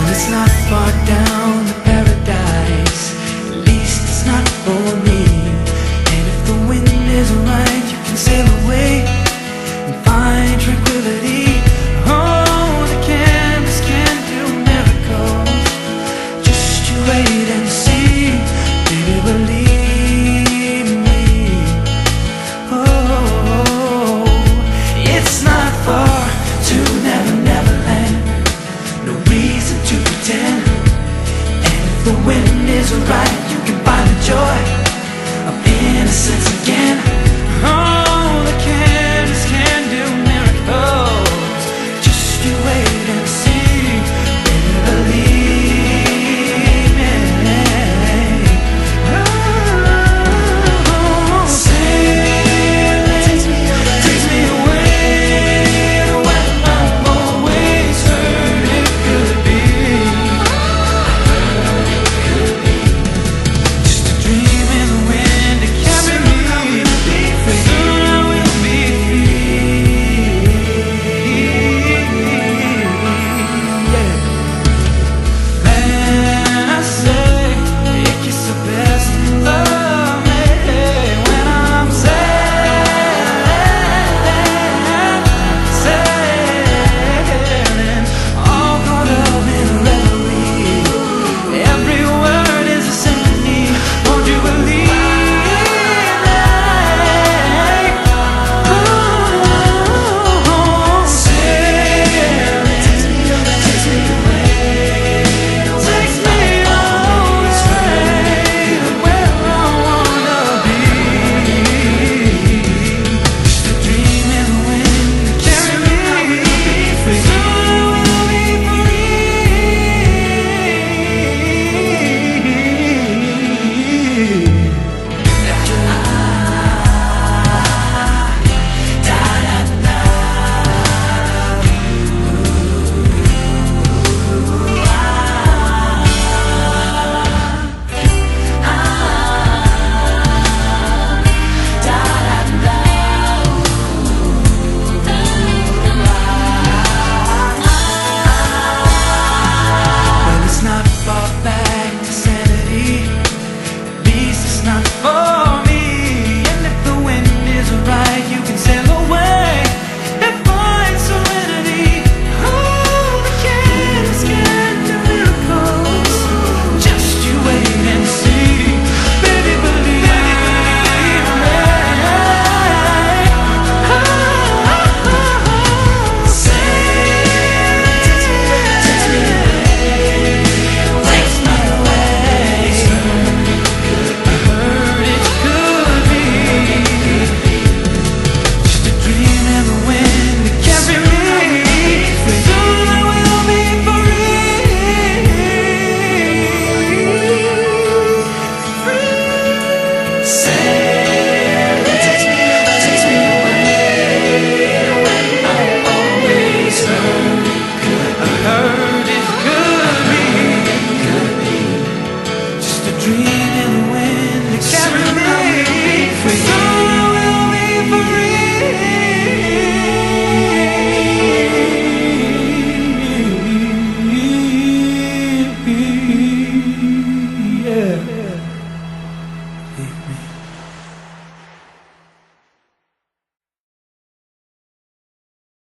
It's not far down to paradise, at least it's not for me. And if the wind is right, you can sail away and find tranquility. Oh, the canvas can do miracles. Just you wait and see, baby, believe me. Oh, it's not far to Never Never Land. No reason to pretend. And if the wind is right, you can find the joy of innocence again.